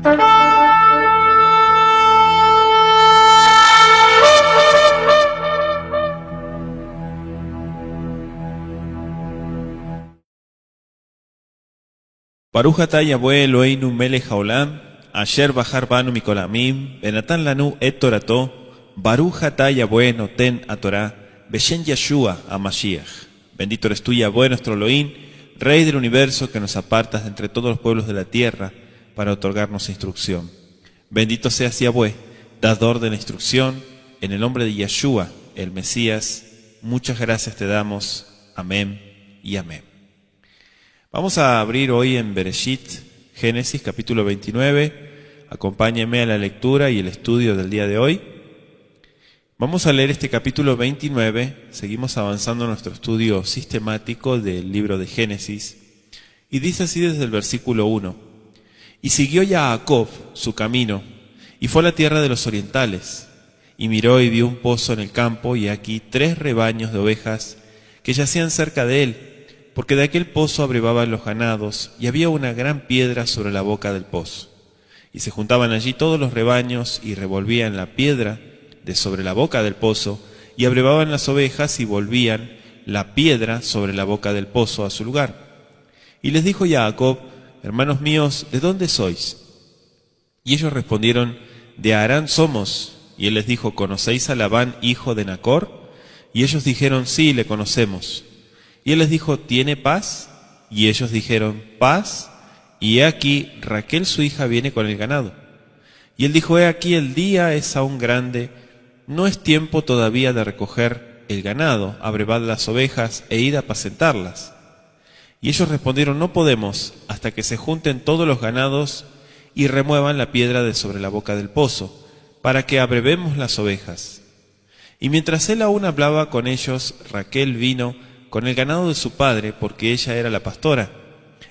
Baruch atah Yahweh Eloheinu melech haolam, asher bahar banu mikolamim, benatan lanu et torato, Baruch atah Yahweh noten a Torah, beshen Yeshua a Mashiach. Bendito eres tú, Yahweh, nuestro Elohim, Rey del universo, que nos apartas de entre todos los pueblos de la tierra para otorgarnos instrucción. Bendito seas, Yahweh, dador de la instrucción, en el nombre de Yeshua, el Mesías. Muchas gracias te damos. Amén y amén. Vamos a abrir hoy en Bereshit, Génesis capítulo 29. Acompáñenme a la lectura y el estudio del día de hoy. Vamos a leer este capítulo 29, seguimos avanzando en nuestro estudio sistemático del libro de Génesis, y dice así desde el versículo 1. Y siguió Jacob su camino, y fue a la tierra de los orientales, y miró y vio un pozo en el campo, y aquí 3 rebaños de ovejas que yacían cerca de él, porque de aquel pozo abrevaban los ganados, y había una gran piedra sobre la boca del pozo. Y se juntaban allí todos los rebaños, y revolvían la piedra de sobre la boca del pozo, y abrevaban las ovejas, y volvían la piedra sobre la boca del pozo a su lugar. Y les dijo Jacob: hermanos míos, ¿de dónde sois? Y ellos respondieron: de Harán somos. Y él les dijo: ¿conocéis a Labán, hijo de Nacor? Y ellos dijeron: sí, le conocemos. Y él les dijo: ¿tiene paz? Y ellos dijeron: paz. Y he aquí, Raquel su hija viene con el ganado. Y él dijo: he aquí, el día es aún grande, no es tiempo todavía de recoger el ganado, abrevad las ovejas e id a apacentarlas. Y ellos respondieron: no podemos, hasta que se junten todos los ganados y remuevan la piedra de sobre la boca del pozo, para que abrevemos las ovejas. Y mientras él aún hablaba con ellos, Raquel vino con el ganado de su padre, porque ella era la pastora.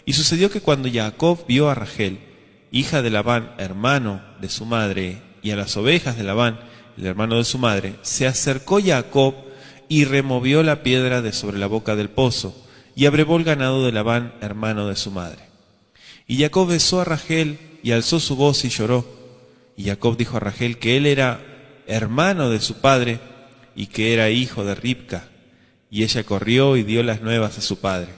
Y sucedió que cuando Jacob vio a Rachel, hija de Labán, hermano de su madre, y a las ovejas de Labán, el hermano de su madre, se acercó Jacob y removió la piedra de sobre la boca del pozo, y abrevó el ganado de Labán, hermano de su madre. Y Jacob besó a Rachel y alzó su voz y lloró. Y Jacob dijo a Rachel que él era hermano de su padre y que era hijo de Ribca. Y ella corrió y dio las nuevas a su padre.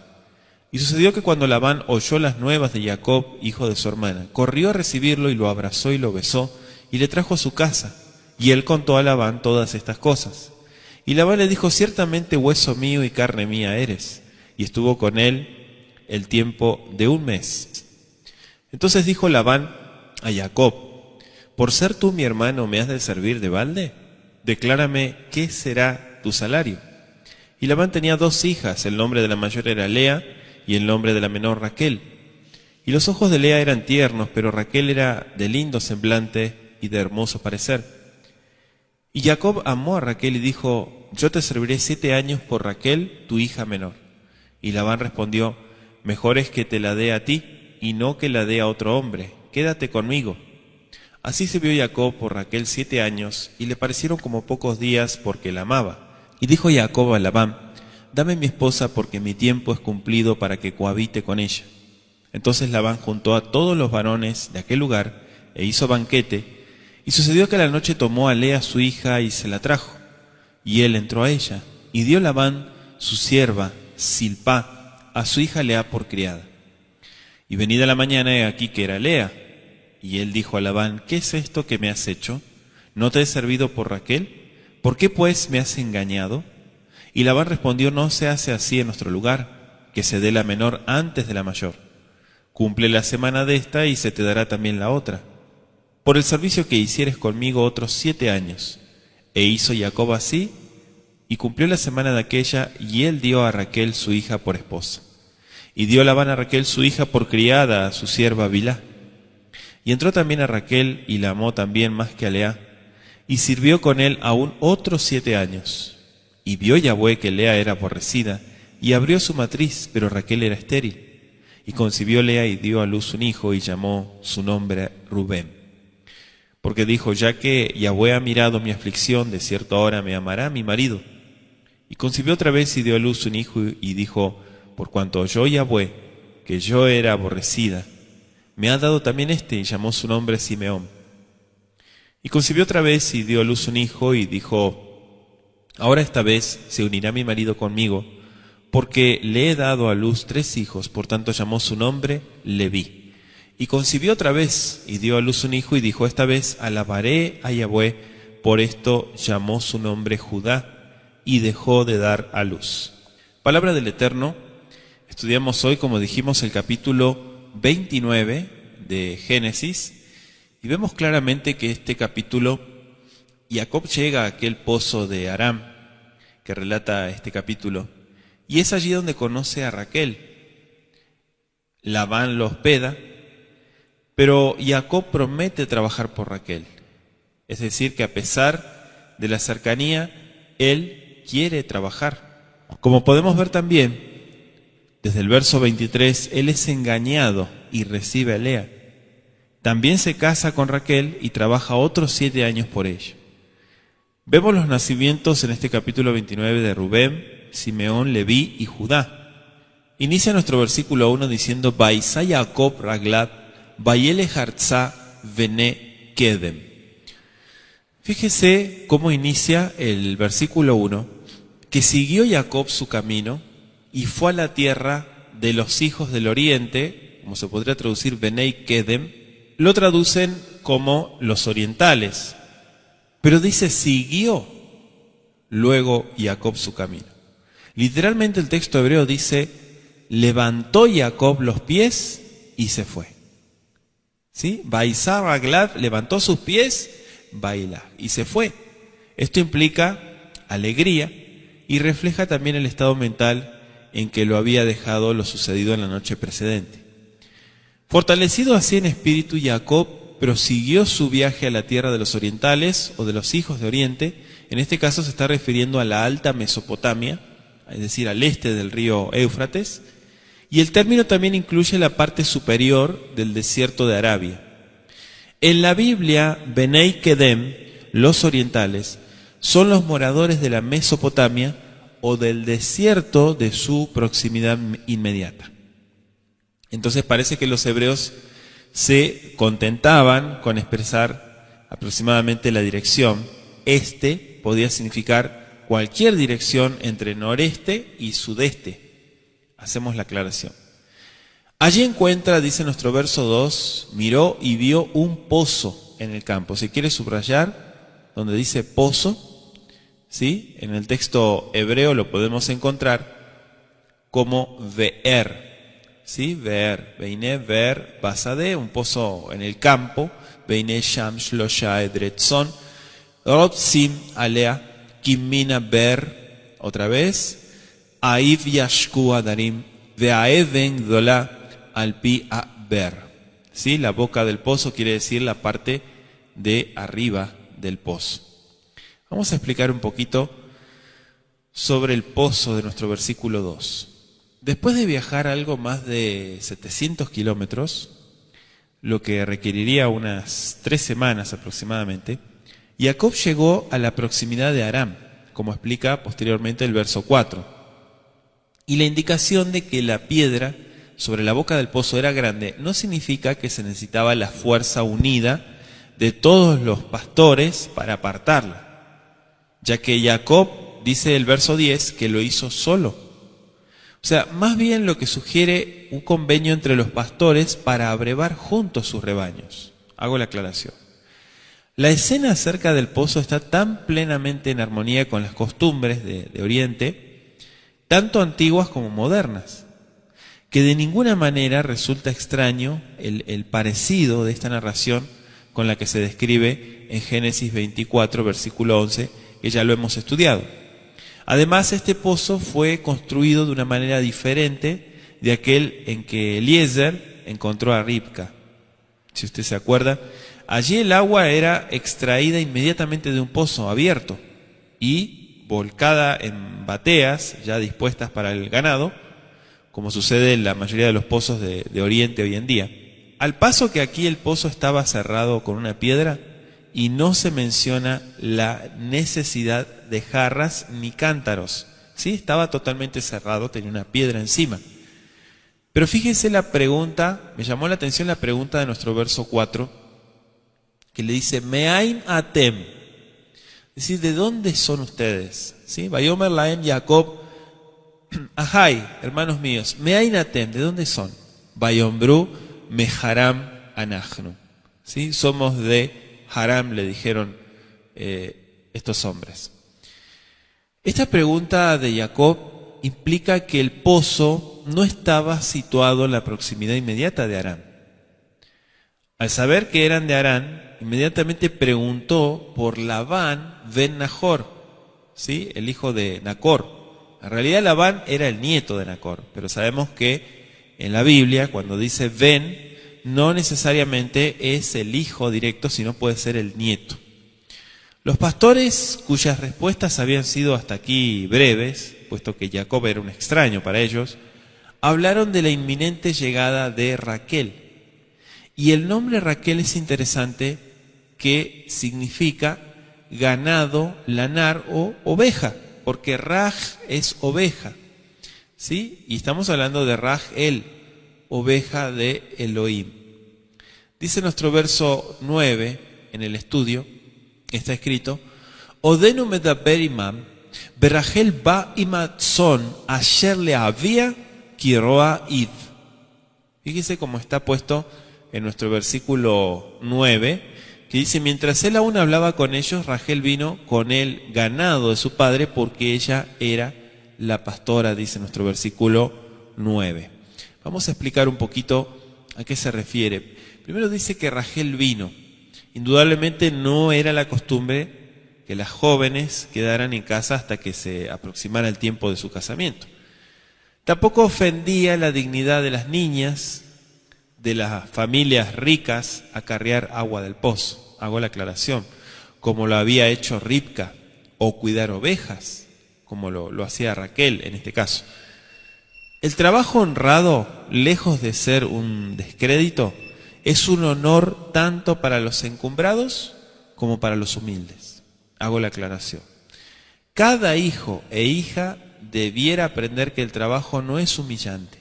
Y sucedió que cuando Labán oyó las nuevas de Jacob, hijo de su hermana, corrió a recibirlo y lo abrazó y lo besó y le trajo a su casa. Y él contó a Labán todas estas cosas. Y Labán le dijo: ciertamente hueso mío y carne mía eres. Y estuvo con él el tiempo de 1 mes. Entonces dijo Labán a Jacob: ¿por ser tú mi hermano me has de servir de balde? Declárame qué será tu salario. Y Labán tenía 2 hijas, el nombre de la mayor era Lea y el nombre de la menor Raquel. Y los ojos de Lea eran tiernos, pero Raquel era de lindo semblante y de hermoso parecer. Y Jacob amó a Raquel y dijo: yo te serviré 7 años por Raquel, tu hija menor. Y Labán respondió: mejor es que te la dé a ti y no que la dé a otro hombre. Quédate conmigo. Así se vio Jacob por Raquel 7 años, y le parecieron como pocos días porque la amaba. Y dijo Jacob a Labán: dame mi esposa, porque mi tiempo es cumplido para que cohabite con ella. Entonces Labán juntó a todos los varones de aquel lugar e hizo banquete. Y sucedió que a la noche tomó a Lea su hija y se la trajo. Y él entró a ella, y dio Labán su sierva Silpá a su hija Lea por criada. Y venida la mañana, he aquí que era Lea. Y él dijo a Labán: ¿qué es esto que me has hecho? ¿No te he servido por Raquel? ¿Por qué pues me has engañado? Y Labán respondió: no se hace así en nuestro lugar, que se dé la menor antes de la mayor. Cumple la semana de esta y se te dará también la otra, por el servicio que hicieres conmigo otros 7 años. E hizo Jacob así, y cumplió la semana de aquella, y él dio a Raquel su hija por esposa. Y dio Labán a Raquel su hija por criada a su sierva Bilhá. Y entró también a Raquel, y la amó también más que a Lea, y sirvió con él aún otros 7 años. Y vio Yahweh que Lea era aborrecida, y abrió su matriz, pero Raquel era estéril. Y concibió Lea y dio a luz un hijo, y llamó su nombre Rubén. Porque dijo: ya que Yahweh ha mirado mi aflicción, de cierto ahora me amará mi marido. Y concibió otra vez y dio a luz un hijo, y dijo: por cuanto oyó Yahweh que yo era aborrecida, me ha dado también y llamó su nombre Simeón. Y concibió otra vez y dio a luz un hijo y dijo, ahora esta vez se unirá mi marido conmigo, porque le he dado a luz 3 hijos, por tanto llamó su nombre Leví. Y concibió otra vez y dio a luz un hijo y dijo, esta vez alabaré a Yahweh, por esto llamó su nombre Judá y dejó de dar a luz. Palabra del Eterno. Estudiamos hoy, como dijimos, el capítulo 29 de Génesis y vemos claramente que este capítulo, Jacob llega a aquel pozo de Aram que relata este capítulo y es allí donde conoce a Raquel. Labán lo hospeda, pero Jacob promete trabajar por Raquel. Es decir, que a pesar de la cercanía, él quiere trabajar. Como podemos ver también, desde el verso 23, él es engañado y recibe a Lea. También se casa con Raquel y trabaja otros 7 años por ella. Vemos los nacimientos en este capítulo 29 de Rubén, Simeón, Leví y Judá. Inicia nuestro versículo 1 diciendo, Vaisá Jacob Raglat, Vayele Hartzá Vene Kedem. Fíjese cómo inicia el versículo 1, que siguió Jacob su camino y fue a la tierra de los hijos del oriente, como se podría traducir Benei Kedem, lo traducen como los orientales, pero dice siguió luego Jacob su camino. Literalmente el texto hebreo dice, levantó Jacob los pies y se fue. ¿Sí? Vaisá Raglat levantó sus pies, baila, y se fue. Esto implica alegría y refleja también el estado mental en que lo había dejado lo sucedido en la noche precedente. Fortalecido así en espíritu, Jacob prosiguió su viaje a la tierra de los orientales o de los hijos de Oriente. En este caso se está refiriendo a la alta Mesopotamia, es decir, al este del río Éufrates, y el término también incluye la parte superior del desierto de Arabia. En la Biblia, Benei Kedem, los orientales, son los moradores de la Mesopotamia o del desierto de su proximidad inmediata. Entonces parece que los hebreos se contentaban con expresar aproximadamente la dirección. Este podía significar cualquier dirección entre noreste y sudeste. Hacemos la aclaración. Allí encuentra, dice nuestro verso 2, miró y vio un pozo en el campo. Si quiere subrayar, donde dice pozo, ¿sí? En el texto hebreo lo podemos encontrar como Ve'er, ¿sí? Ve'er, Beiné, Ve'er, Basade, un pozo en el campo, Beiné, Sham, Shlosha, Edretzon, Rotzim, Alea, Kimina, Ber, otra vez, Aiv, Yashku, Adarim, Ve'aeven, Dolá, Alpi a Ber. ¿Sí? La boca del pozo quiere decir la parte de arriba del pozo. Vamos a explicar un poquito sobre el pozo de nuestro versículo 2. Después de viajar algo más de 700 kilómetros, lo que requeriría unas 3 semanas aproximadamente, Jacob llegó a la proximidad de Aram, como explica posteriormente el verso 4. Y la indicación de que la piedra sobre la boca del pozo era grande no significa que se necesitaba la fuerza unida de todos los pastores para apartarla, ya que Jacob, dice el verso 10, que lo hizo solo. O sea, más bien lo que sugiere un convenio entre los pastores para abrevar juntos sus rebaños. Hago la aclaración. La escena acerca del pozo está tan plenamente en armonía con las costumbres de Oriente, tanto antiguas como modernas, que de ninguna manera resulta extraño el parecido de esta narración con la que se describe en Génesis 24, versículo 11, que ya lo hemos estudiado. Además, este pozo fue construido de una manera diferente de aquel en que Eliezer encontró a Ribca. Si usted se acuerda, allí el agua era extraída inmediatamente de un pozo abierto y volcada en bateas ya dispuestas para el ganado, como sucede en la mayoría de los pozos de Oriente hoy en día. Al paso que aquí el pozo estaba cerrado con una piedra y no se menciona la necesidad de jarras ni cántaros. ¿Sí? Estaba totalmente cerrado, tenía una piedra encima. Pero fíjense la pregunta, me llamó la atención la pregunta de nuestro verso 4, que le dice, Me'ain atem, es decir, ¿de dónde son ustedes? ¿Sí? Vayomer laem Jacob, ajay, hermanos míos, Me'ain atem, ¿de dónde son? Vayombru meharam anachnu, ¿sí? Somos de Haram, le dijeron estos hombres. Esta pregunta de Jacob implica que el pozo no estaba situado en la proximidad inmediata de Harán. Al saber que eran de Harán, inmediatamente preguntó por Labán ben Nahor, ¿sí? El hijo de Nacor. En realidad Labán era el nieto de Nacor, pero sabemos que en la Biblia, cuando dice Ben, no necesariamente es el hijo directo, sino puede ser el nieto. Los pastores, cuyas respuestas habían sido hasta aquí breves, puesto que Jacob era un extraño para ellos, hablaron de la inminente llegada de Raquel. Y el nombre Raquel es interesante, que significa ganado, lanar o oveja, porque Raj es oveja, ¿sí? Y estamos hablando de Raj-el, oveja de Elohim. Dice nuestro verso 9 en el estudio, está escrito, Odenu medaber imam, berachel ba imatzon, asher le había kiroa id. Fíjese cómo está puesto en nuestro versículo 9, que dice, mientras él aún hablaba con ellos, Rachel vino con el ganado de su padre, porque ella era la pastora, dice nuestro versículo 9. Vamos a explicar un poquito a qué se refiere. Primero dice que Rachel vino. Indudablemente no era la costumbre que las jóvenes quedaran en casa hasta que se aproximara el tiempo de su casamiento. Tampoco ofendía la dignidad de las niñas, de las familias ricas, acarrear agua del pozo. Hago la aclaración, como lo había hecho Ribca, o cuidar ovejas, como lo hacía Raquel en este caso. El trabajo honrado, lejos de ser un descrédito, es un honor tanto para los encumbrados como para los humildes. Hago la aclaración. Cada hijo e hija debiera aprender que el trabajo no es humillante,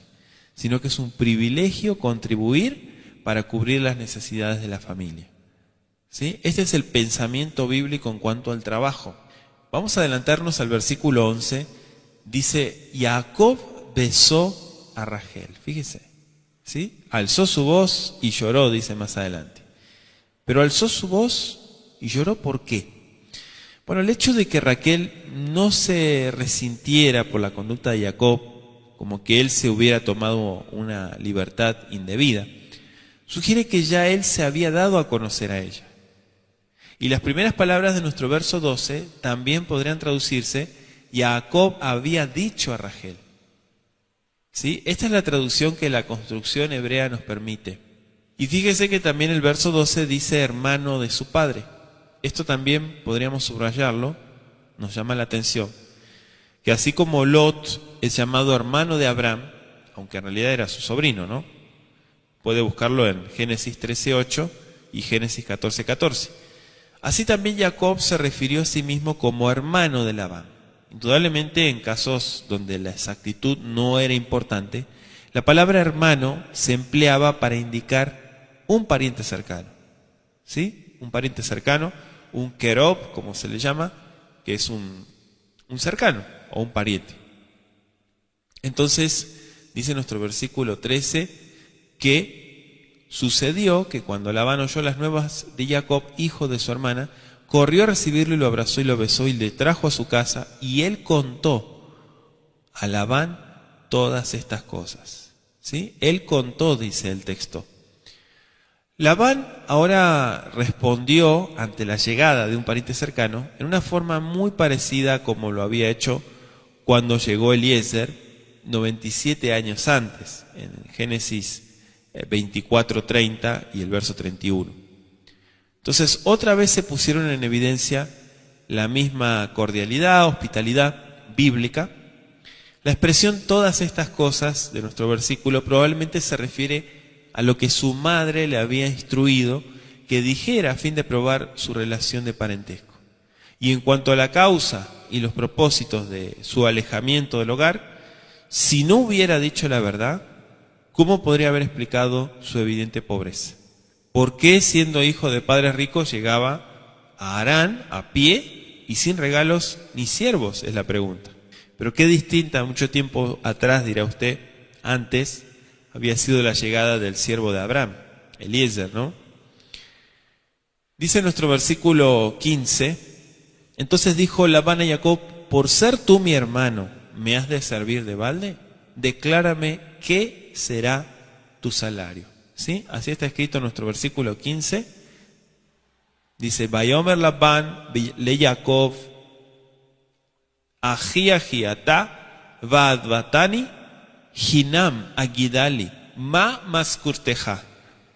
sino que es un privilegio contribuir para cubrir las necesidades de la familia. ¿Sí? Este es el pensamiento bíblico en cuanto al trabajo. Vamos a adelantarnos al versículo 11. Dice, Jacob besó a Rachel. Fíjese. ¿Sí? Alzó su voz y lloró, dice más adelante. Pero alzó su voz y lloró, ¿por qué? Bueno, el hecho de que Raquel no se resintiera por la conducta de Jacob, como que él se hubiera tomado una libertad indebida, sugiere que ya él se había dado a conocer a ella. Y las primeras palabras de nuestro verso 12 también podrían traducirse, Jacob había dicho a Rachel. ¿Sí? Esta es la traducción que la construcción hebrea nos permite. Y fíjese que también el verso 12 dice hermano de su padre. Esto también podríamos subrayarlo, nos llama la atención, que así como Lot es llamado hermano de Abraham, aunque en realidad era su sobrino, ¿no? Puede buscarlo en Génesis 13:8 y Génesis 14:14. Así también Jacob se refirió a sí mismo como hermano de Labán. Indudablemente en casos donde la exactitud no era importante, la palabra hermano se empleaba para indicar un pariente cercano. ¿Sí? Un pariente cercano, un kerob, como se le llama, que es un cercano o un pariente. Entonces, dice nuestro versículo 13, que sucedió que cuando Labán oyó las nuevas de Jacob, hijo de su hermana, corrió a recibirlo y lo abrazó y lo besó y le trajo a su casa, y él contó a Labán todas estas cosas. ¿Sí? Él contó, dice el texto. Labán ahora respondió ante la llegada de un pariente cercano en una forma muy parecida a como lo había hecho cuando llegó Eliezer 97 años antes, en Génesis 24:30 y el verso 31. Entonces, otra vez se pusieron en evidencia la misma cordialidad, hospitalidad bíblica. La expresión todas estas cosas de nuestro versículo probablemente se refiere a lo que su madre le había instruido que dijera a fin de probar su relación de parentesco. Y en cuanto a la causa y los propósitos de su alejamiento del hogar, si no hubiera dicho la verdad, ¿cómo podría haber explicado su evidente pobreza? ¿Por qué, siendo hijo de padres ricos, llegaba a Harán a pie y sin regalos ni siervos? Es la pregunta. Pero qué distinta, mucho tiempo atrás, dirá usted, antes había sido la llegada del siervo de Abraham, Eliezer, ¿no? Dice nuestro versículo 15, entonces dijo Labán a Jacob, por ser tú mi hermano, ¿me has de servir de balde? Declárame qué será tu salario. ¿Sí? Así está escrito en nuestro versículo 15. Dice, Vayomer Labán le Jacob, Aji ata, Vadvatani, Hinam agidali, ma maskurteja.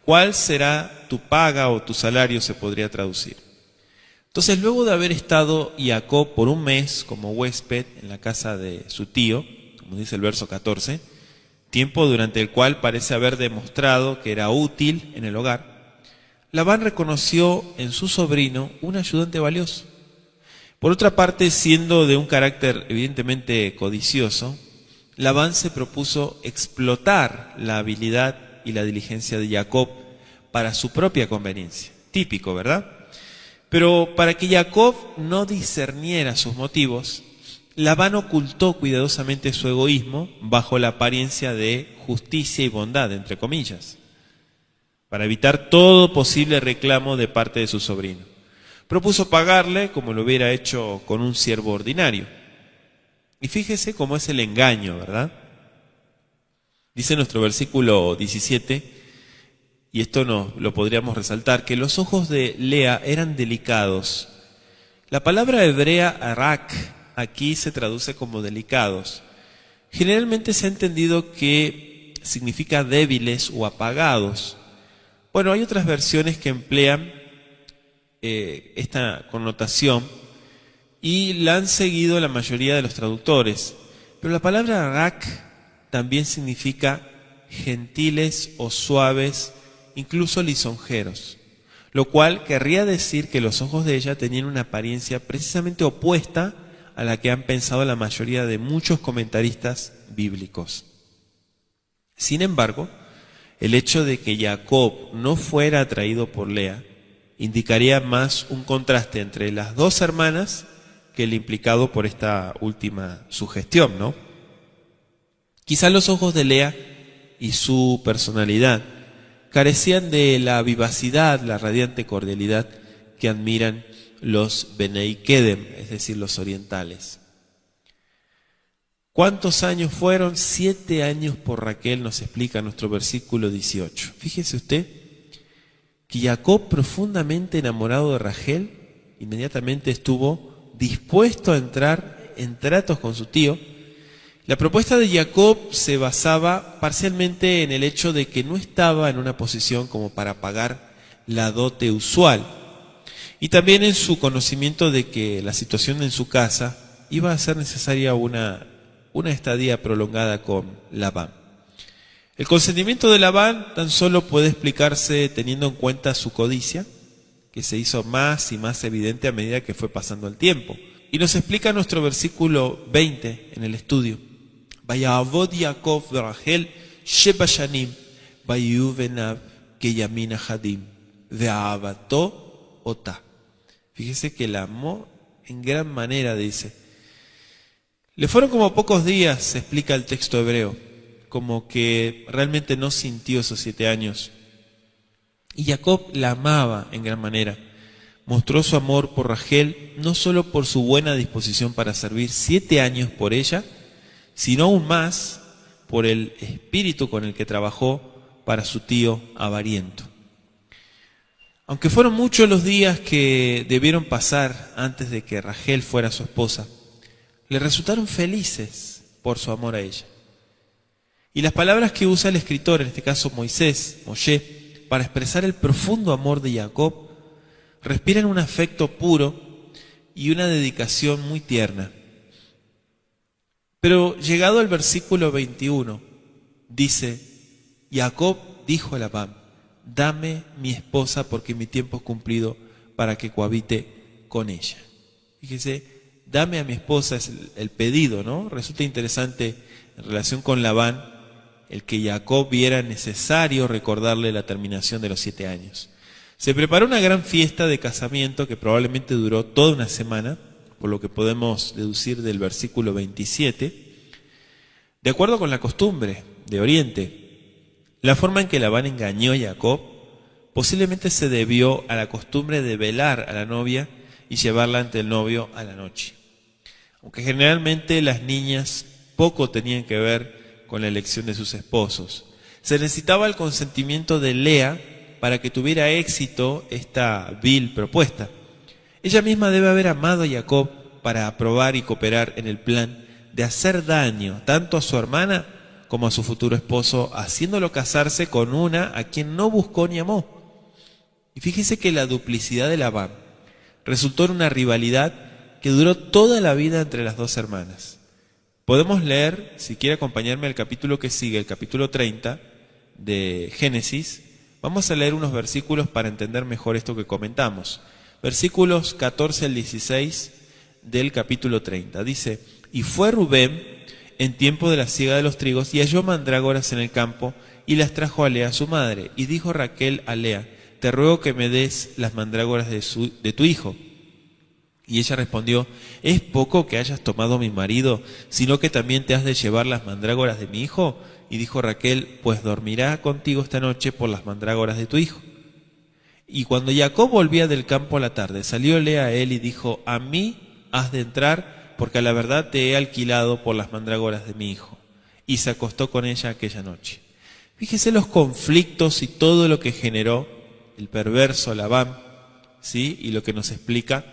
¿Cuál será tu paga o tu salario? Se podría traducir. Entonces, luego de haber estado Jacob por un mes como huésped en la casa de su tío, como dice el verso 14, tiempo durante el cual parece haber demostrado que era útil en el hogar, Labán reconoció en su sobrino un ayudante valioso. Por otra parte, siendo de un carácter evidentemente codicioso, Labán se propuso explotar la habilidad y la diligencia de Jacob para su propia conveniencia. Típico, ¿verdad? Pero para que Jacob no discerniera sus motivos, Labán ocultó cuidadosamente su egoísmo bajo la apariencia de justicia y bondad, entre comillas, para evitar todo posible reclamo de parte de su sobrino. Propuso pagarle como lo hubiera hecho con un siervo ordinario. Y fíjese cómo es el engaño, ¿verdad? Dice nuestro versículo 17, y esto lo podríamos resaltar, que los ojos de Lea eran delicados. La palabra hebrea arak aquí se traduce como delicados. Generalmente se ha entendido que significa débiles o apagados. Bueno, hay otras versiones que emplean esta connotación y la han seguido la mayoría de los traductores. Pero la palabra arak también significa gentiles o suaves, incluso lisonjeros, lo cual querría decir que los ojos de ella tenían una apariencia precisamente opuesta a la que han pensado la mayoría de muchos comentaristas bíblicos. Sin embargo, el hecho de que Jacob no fuera atraído por Lea indicaría más un contraste entre las dos hermanas que el implicado por esta última sugestión, ¿no? Quizá los ojos de Lea y su personalidad carecían de la vivacidad, la radiante cordialidad que admiran los Benei Kedem, es decir, los orientales. ¿Cuántos años fueron? 7 años por Raquel, nos explica nuestro versículo 18. Fíjese usted que Jacob, profundamente enamorado de Rachel, inmediatamente estuvo dispuesto a entrar en tratos con su tío. La propuesta de Jacob se basaba parcialmente en el hecho de que no estaba en una posición como para pagar la dote usual, y también en su conocimiento de que la situación en su casa iba a ser necesaria una estadía prolongada con Labán. El consentimiento de Labán tan solo puede explicarse teniendo en cuenta su codicia, que se hizo más y más evidente a medida que fue pasando el tiempo. Y nos explica nuestro versículo 20 en el estudio. Vayavod Yaakov Rachel sheba shanim vayu venav keyamina hadim ve'avato ota. Fíjese que la amó en gran manera, dice. Le fueron como pocos días, se explica el texto hebreo, como que realmente no sintió esos 7 años. Y Jacob la amaba en gran manera. Mostró su amor por Rachel no solo por su buena disposición para servir 7 años por ella, sino aún más por el espíritu con el que trabajó para su tío avariento. Aunque fueron muchos los días que debieron pasar antes de que Rachel fuera su esposa, le resultaron felices por su amor a ella. Y las palabras que usa el escritor, en este caso Moisés, Moshe, para expresar el profundo amor de Jacob, respiran un afecto puro y una dedicación muy tierna. Pero llegado al versículo 21, dice, Jacob dijo a Labán, dame mi esposa porque mi tiempo es cumplido para que cohabite con ella. Fíjese, dame a mi esposa es el pedido, ¿no? Resulta interesante en relación con Labán el que Jacob viera necesario recordarle la terminación de los 7 años. Se preparó una gran fiesta de casamiento que probablemente duró toda una semana, por lo que podemos deducir del versículo 27, de acuerdo con la costumbre de Oriente. La forma en que Labán engañó a Jacob posiblemente se debió a la costumbre de velar a la novia y llevarla ante el novio a la noche. Aunque generalmente las niñas poco tenían que ver con la elección de sus esposos, se necesitaba el consentimiento de Lea para que tuviera éxito esta vil propuesta. Ella misma debe haber amado a Jacob para aprobar y cooperar en el plan de hacer daño tanto a su hermana como a su futuro esposo, haciéndolo casarse con una a quien no buscó ni amó. Y fíjese que la duplicidad de Labán resultó en una rivalidad que duró toda la vida entre las dos hermanas. Podemos leer, si quiere acompañarme al capítulo que sigue, el capítulo 30 de Génesis. Vamos a leer unos versículos para entender mejor esto que comentamos. Versículos 14 al 16 del capítulo 30. Dice: y fue Rubén en tiempo de la siega de los trigos, y halló mandrágoras en el campo, y las trajo a Lea su madre. Y dijo Raquel a Lea: te ruego que me des las mandrágoras de tu hijo. Y ella respondió: ¿es poco que hayas tomado a mi marido, sino que también te has de llevar las mandrágoras de mi hijo? Y dijo Raquel: pues dormirá contigo esta noche por las mandrágoras de tu hijo. Y cuando Jacob volvía del campo a la tarde, salió Lea a él y dijo: a mí has de entrar, porque a la verdad te he alquilado por las mandrágoras de mi hijo. Y se acostó con ella aquella noche. Fíjese los conflictos y todo lo que generó el perverso Labán, ¿sí? Y lo que nos explica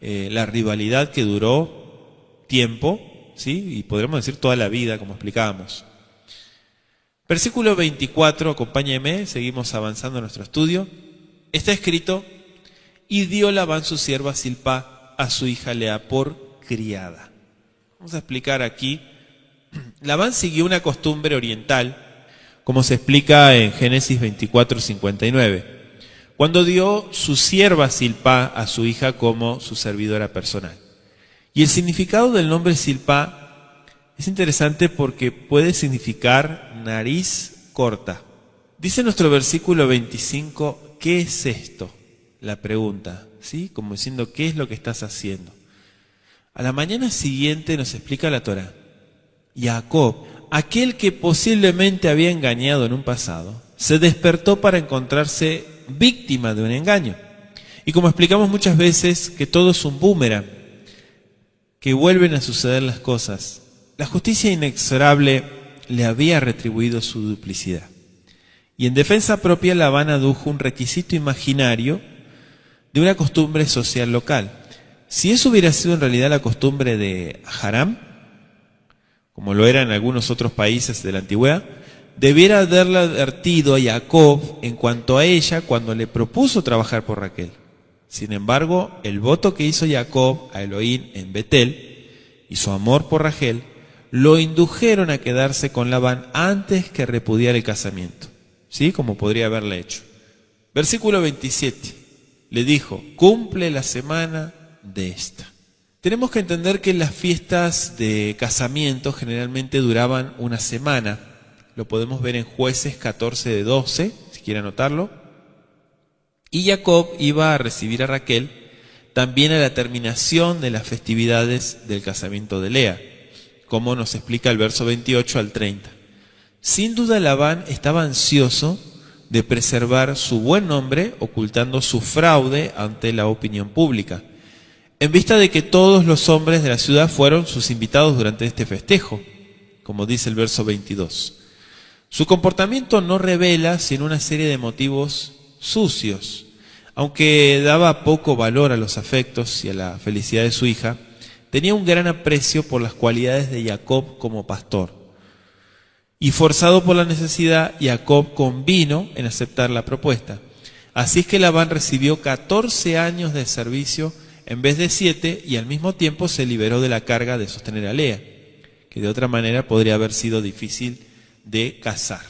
la rivalidad que duró tiempo, ¿sí? Y podríamos decir toda la vida, como explicábamos. Versículo 24, acompáñeme, seguimos avanzando en nuestro estudio. Está escrito: y dio Labán su sierva Zilpá a su hija Lea por criada. Vamos a explicar aquí. Labán siguió una costumbre oriental, como se explica en Génesis 24:59, cuando dio su sierva Zilpá a su hija como su servidora personal. Y el significado del nombre Zilpá es interesante porque puede significar nariz corta. Dice nuestro versículo 25, ¿qué es esto? La pregunta, ¿sí? Como diciendo, ¿qué es lo que estás haciendo? A la mañana siguiente nos explica la Torá: Jacob, aquel que posiblemente había engañado en un pasado, se despertó para encontrarse víctima de un engaño. Y como explicamos muchas veces, que todo es un boomerang, que vuelven a suceder las cosas. La justicia inexorable le había retribuido su duplicidad. Y en defensa propia, Labán adujo un requisito imaginario de una costumbre social local. Si eso hubiera sido en realidad la costumbre de Haram, como lo era en algunos otros países de la antigüedad, debiera haberle advertido a Jacob en cuanto a ella cuando le propuso trabajar por Raquel. Sin embargo, el voto que hizo Jacob a Elohim en Betel y su amor por Rachel lo indujeron a quedarse con Labán antes que repudiar el casamiento, ¿sí? Como podría haberle hecho. Versículo 27. Le dijo: cumple la semana de esta. Tenemos que entender que las fiestas de casamiento generalmente duraban una semana. Lo podemos ver en Jueces 14:12, si quiere anotarlo. Y Jacob iba a recibir a Raquel también a la terminación de las festividades del casamiento de Lea, como nos explica el verso 28 al 30. Sin duda Labán estaba ansioso de preservar su buen nombre, ocultando su fraude ante la opinión pública, en vista de que todos los hombres de la ciudad fueron sus invitados durante este festejo, como dice el verso 22. Su comportamiento no revela sino una serie de motivos sucios. Aunque daba poco valor a los afectos y a la felicidad de su hija, tenía un gran aprecio por las cualidades de Jacob como pastor. Y forzado por la necesidad, Jacob convino en aceptar la propuesta. Así es que Labán recibió 14 años de servicio en vez de 7, y al mismo tiempo se liberó de la carga de sostener a Lea, que de otra manera podría haber sido difícil de casar.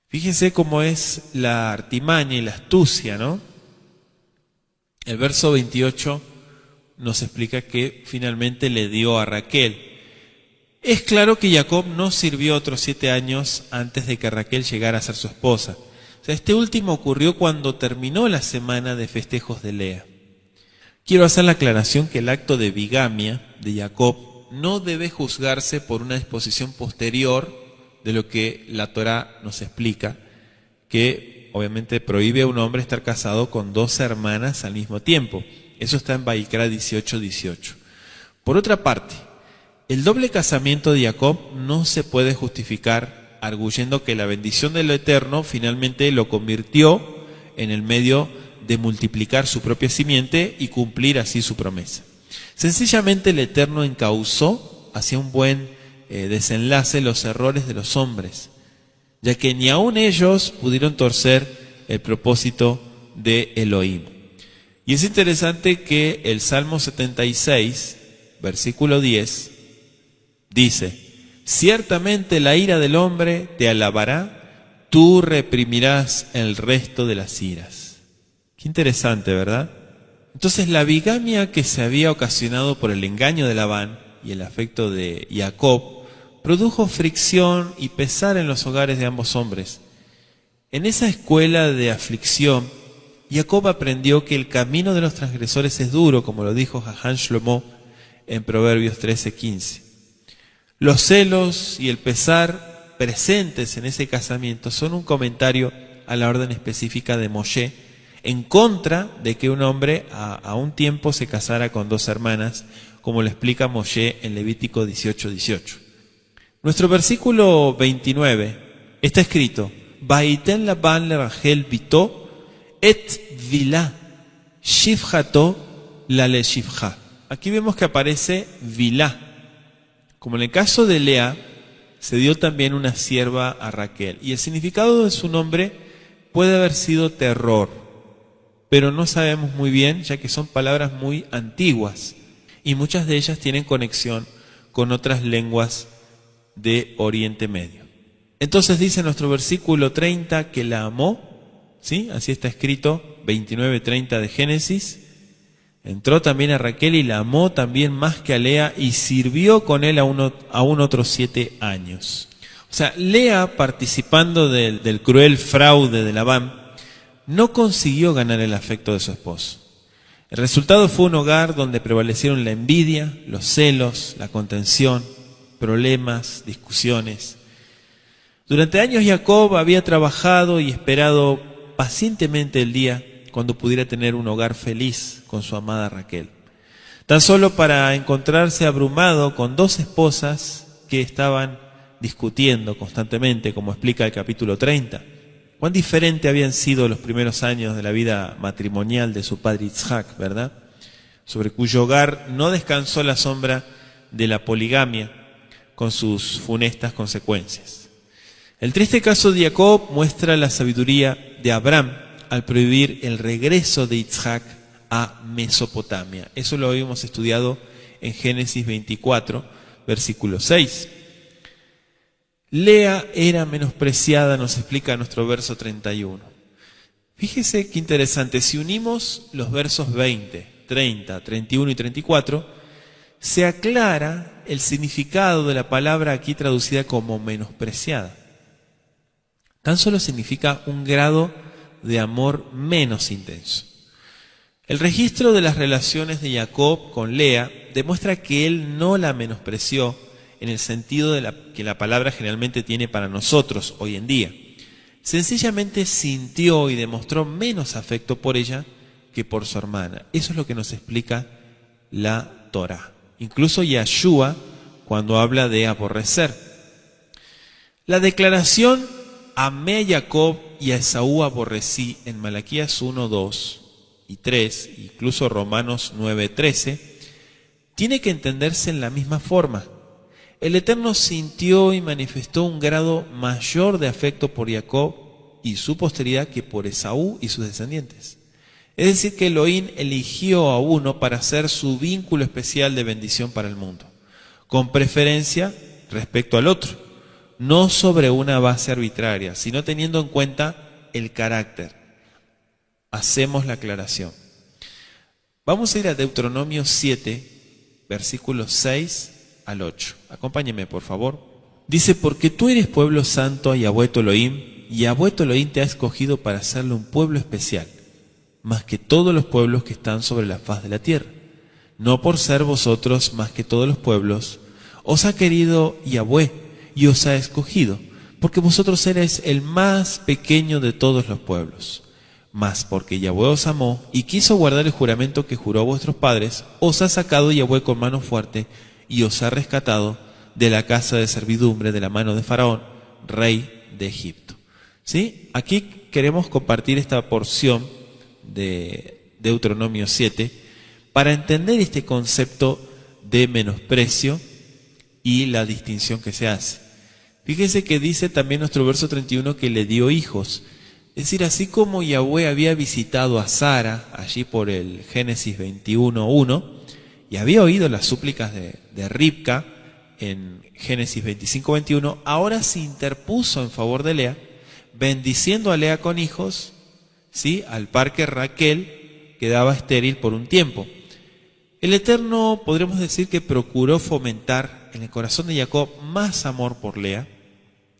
Fíjense cómo es la artimaña y la astucia, ¿no? El verso 28 nos explica que finalmente le dio a Raquel. Es claro que Jacob no sirvió otros 7 años antes de que Raquel llegara a ser su esposa. O sea, este último ocurrió cuando terminó la semana de festejos de Lea. Quiero hacer la aclaración que el acto de bigamia de Jacob no debe juzgarse por una disposición posterior de lo que la Torá nos explica, que obviamente prohíbe a un hombre estar casado con 2 hermanas al mismo tiempo. Eso está en Vaikra 18:18. Por otra parte, el doble casamiento de Jacob no se puede justificar arguyendo que la bendición de lo eterno finalmente lo convirtió en el medio de multiplicar su propia simiente y cumplir así su promesa. Sencillamente el Eterno encauzó hacia un buen desenlace los errores de los hombres, ya que ni aun ellos pudieron torcer el propósito de Elohim. Y es interesante que el Salmo 76, versículo 10, dice: ciertamente la ira del hombre te alabará, tú reprimirás el resto de las iras. Qué interesante, ¿verdad? Entonces la bigamia que se había ocasionado por el engaño de Labán y el afecto de Jacob produjo fricción y pesar en los hogares de ambos hombres. En esa escuela de aflicción, Jacob aprendió que el camino de los transgresores es duro, como lo dijo Jajam Shlomo en Proverbios 13:15. Los celos y el pesar presentes en ese casamiento son un comentario a la orden específica de Moshe en contra de que un hombre a un tiempo se casara con 2 hermanas, como lo explica Moshe en Levítico 18:18. Nuestro versículo 29 está escrito: Vaiten Labán le Rachel bito et vilá shivjato la le shivja. Aquí vemos que aparece vilá. Como en el caso de Lea, se dio también una sierva a Raquel. Y el significado de su nombre puede haber sido terror, pero no sabemos muy bien, ya que son palabras muy antiguas y muchas de ellas tienen conexión con otras lenguas de Oriente Medio. Entonces dice nuestro versículo 30 que la amó, ¿sí? Así está escrito, 29:30 de Génesis. Entró también a Raquel y la amó también más que a Lea y sirvió con él aún otros 7 años. O sea, Lea, participando del cruel fraude de Labán, no consiguió ganar el afecto de su esposo. El resultado fue un hogar donde prevalecieron la envidia, los celos, la contención, problemas, discusiones. Durante años Jacob había trabajado y esperado pacientemente el día cuando pudiera tener un hogar feliz con su amada Raquel, tan solo para encontrarse abrumado con 2 esposas que estaban discutiendo constantemente, como explica el capítulo 30. Cuán diferente habían sido los primeros años de la vida matrimonial de su padre Yitzhak, ¿verdad? Sobre cuyo hogar no descansó la sombra de la poligamia con sus funestas consecuencias. El triste caso de Jacob muestra la sabiduría de Abraham al prohibir el regreso de Yitzhak a Mesopotamia. Eso lo habíamos estudiado en Génesis 24, versículo 6. Lea era menospreciada, nos explica nuestro verso 31. Fíjese qué interesante, si unimos los versos 20, 30, 31 y 34, se aclara el significado de la palabra aquí traducida como menospreciada. Tan solo significa un grado de amor menos intenso. El registro de las relaciones de Jacob con Lea demuestra que él no la menospreció en el sentido que la palabra generalmente tiene para nosotros hoy en día. Sencillamente sintió y demostró menos afecto por ella que por su hermana. Eso es lo que nos explica la Torá. Incluso Yahshua, cuando habla de aborrecer. La declaración amé a Jacob y a Esaú aborrecí en Malaquías 1, 2 y 3, incluso Romanos 9, 13, tiene que entenderse en la misma forma. El Eterno sintió y manifestó un grado mayor de afecto por Jacob y su posteridad que por Esaú y sus descendientes. Es decir, que Elohim eligió a uno para ser su vínculo especial de bendición para el mundo, con preferencia respecto al otro, no sobre una base arbitraria, sino teniendo en cuenta el carácter. Hacemos la aclaración. Vamos a ir a Deuteronomio 7, versículos 6 al 8. Acompáñeme, por favor. Dice, porque tú eres pueblo santo a Yahweh tu Elohim, y Yahweh tu Elohim te ha escogido para hacerle un pueblo especial, más que todos los pueblos que están sobre la faz de la tierra. No por ser vosotros más que todos los pueblos, os ha querido Yahweh y os ha escogido, porque vosotros eres el más pequeño de todos los pueblos. Mas porque Yahweh os amó y quiso guardar el juramento que juró a vuestros padres, os ha sacado Yahweh con mano fuerte y os ha rescatado de la casa de servidumbre de la mano de Faraón, rey de Egipto. ¿Sí? Aquí queremos compartir esta porción de Deuteronomio 7 para entender este concepto de menosprecio y la distinción que se hace. Fíjese que dice también nuestro verso 31 que le dio hijos. Es decir, así como Yahweh había visitado a Sara, allí por el Génesis 21:1, y había oído las súplicas de Ribca en Génesis 25:21, ahora se interpuso en favor de Lea, bendiciendo a Lea con hijos, ¿sí?, al par que Raquel quedaba estéril por un tiempo. El Eterno, podremos decir que procuró fomentar en el corazón de Jacob más amor por Lea,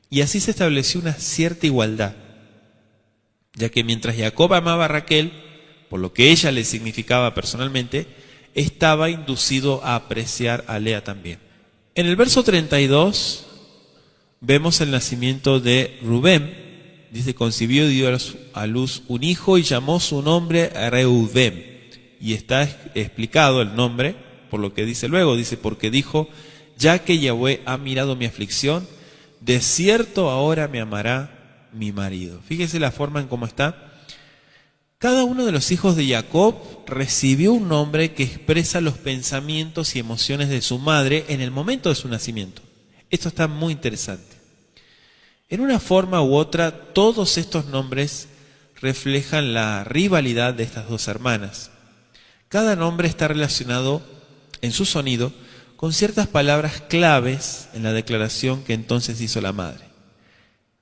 y así se estableció una cierta igualdad, ya que mientras Jacob amaba a Raquel, por lo que ella le significaba personalmente, estaba inducido a apreciar a Lea también. En el verso 32 vemos el nacimiento de Rubén. Dice, concibió y dio a luz un hijo y llamó su nombre Reubén. Y está explicado el nombre por lo que dice luego. Dice, porque dijo, ya que Yahweh ha mirado mi aflicción, de cierto ahora me amará mi marido. Fíjese la forma en cómo está. Cada uno de los hijos de Jacob recibió un nombre que expresa los pensamientos y emociones de su madre en el momento de su nacimiento. Esto está muy interesante. En una forma u otra, todos estos nombres reflejan la rivalidad de estas dos hermanas. Cada nombre está relacionado en su sonido con ciertas palabras claves en la declaración que entonces hizo la madre.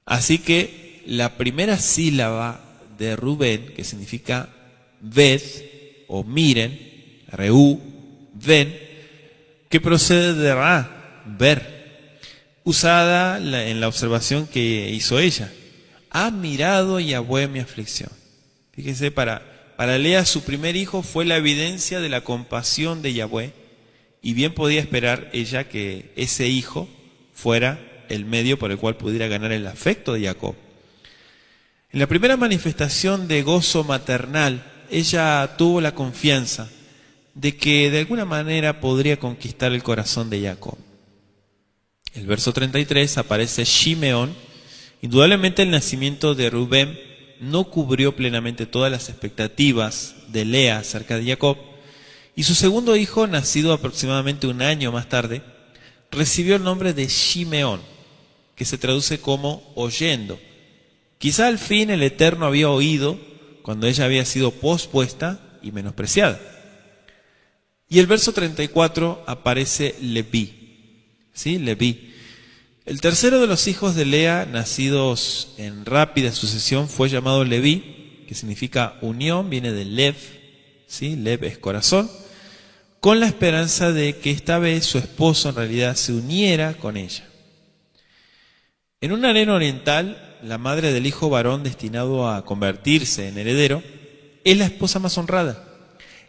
Así que la primera sílaba de Rubén, que significa ved o miren, reú, ven, que procede de ra, ver, usada en la observación que hizo ella. Ha mirado Yahweh mi aflicción. Fíjese, para Lea su primer hijo fue la evidencia de la compasión de Yahweh, y bien podía esperar ella que ese hijo fuera el medio por el cual pudiera ganar el afecto de Jacob. En la primera manifestación de gozo maternal, ella tuvo la confianza de que de alguna manera podría conquistar el corazón de Jacob. El verso 33 aparece Shimeón. Indudablemente el nacimiento de Rubén no cubrió plenamente todas las expectativas de Lea acerca de Jacob, y su segundo hijo, nacido aproximadamente un año más tarde, recibió el nombre de Shimeón, que se traduce como oyendo. Quizá al fin el Eterno había oído cuando ella había sido pospuesta y menospreciada. Y el verso 34 aparece Leví. ¿Sí? Leví. El tercero de los hijos de Lea, nacidos en rápida sucesión, fue llamado Leví, que significa unión, viene de Lev, ¿sí? Lev es corazón, con la esperanza de que esta vez su esposo en realidad se uniera con ella. En un harén oriental, la madre del hijo varón destinado a convertirse en heredero es la esposa más honrada.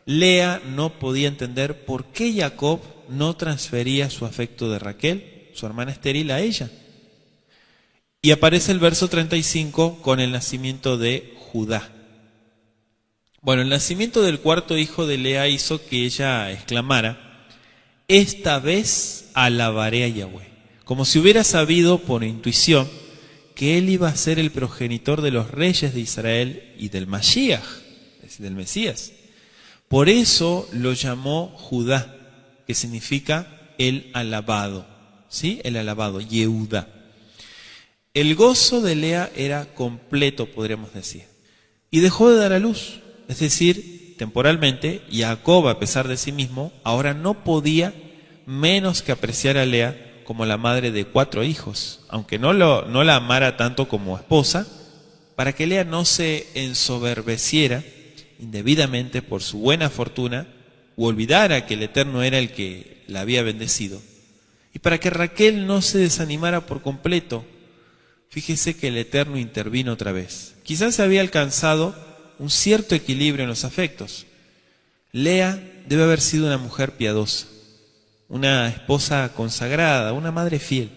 Lea no podía entender por qué Jacob no transfería su afecto de Raquel, su hermana estéril, a ella. Y aparece el verso 35 con el nacimiento de Judá. Bueno, el nacimiento del cuarto hijo de Lea hizo que ella exclamara, esta vez alabaré a Yahweh, como si hubiera sabido por intuición que él iba a ser el progenitor de los reyes de Israel y del Mashiach, es decir, del Mesías. Por eso lo llamó Judá, que significa el alabado, ¿sí? El alabado, Yehudá. El gozo de Lea era completo, podríamos decir, y dejó de dar a luz. Es decir, temporalmente, Jacob, a pesar de sí mismo, ahora no podía menos que apreciar a Lea como la madre de 4 hijos, aunque no la amara tanto como esposa, para que Lea no se ensoberbeciera indebidamente por su buena fortuna, u olvidara que el Eterno era el que la había bendecido. Y para que Raquel no se desanimara por completo, fíjese que el Eterno intervino otra vez. Quizás se había alcanzado un cierto equilibrio en los afectos. Lea debe haber sido una mujer piadosa, una esposa consagrada, una madre fiel.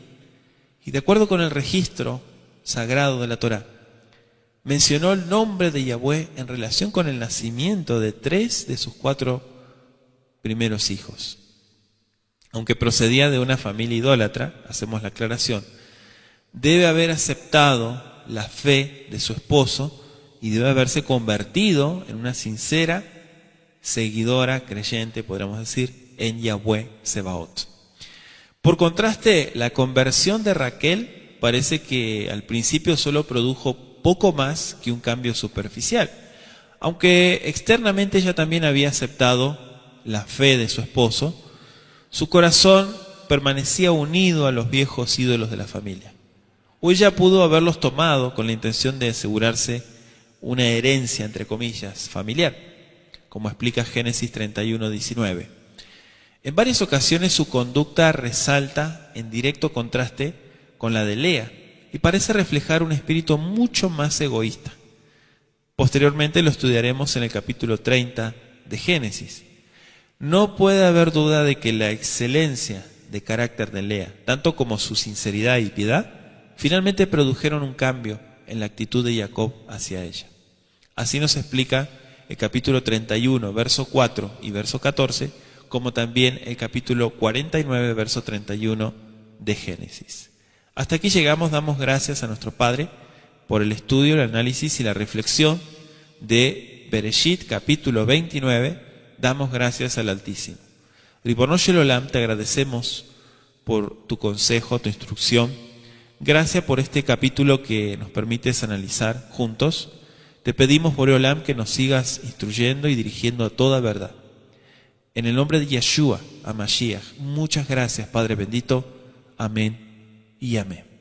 Y de acuerdo con el registro sagrado de la Torá, mencionó el nombre de Yahweh en relación con el nacimiento de 3 de sus 4 primeros hijos. Aunque procedía de una familia idólatra, hacemos la aclaración, debe haber aceptado la fe de su esposo y debe haberse convertido en una sincera seguidora, creyente, podríamos decir, en Yahweh Sebaot. Por contraste, la conversión de Raquel parece que al principio solo produjo poco más que un cambio superficial, aunque externamente ella también había aceptado la fe de su esposo. Su corazón permanecía unido a los viejos ídolos de la familia. O ella pudo haberlos tomado con la intención de asegurarse una herencia, entre comillas, familiar, como explica Génesis 31:19. En varias ocasiones su conducta resalta en directo contraste con la de Lea y parece reflejar un espíritu mucho más egoísta. Posteriormente lo estudiaremos en el capítulo 30 de Génesis. No puede haber duda de que la excelencia de carácter de Lea, tanto como su sinceridad y piedad, finalmente produjeron un cambio en la actitud de Jacob hacia ella. Así nos explica el capítulo 31, verso 4 y verso 14, como también el capítulo 49, verso 31 de Génesis. Hasta aquí llegamos, damos gracias a nuestro Padre por el estudio, el análisis y la reflexión de Bereshit, capítulo 29, damos gracias al Altísimo. Ribono Shel Olam, te agradecemos por tu consejo, tu instrucción. Gracias por este capítulo que nos permites analizar juntos. Te pedimos, Boré Olam, que nos sigas instruyendo y dirigiendo a toda verdad. En el nombre de Yeshua, a Mashiach, muchas gracias, Padre bendito. Amén y amén.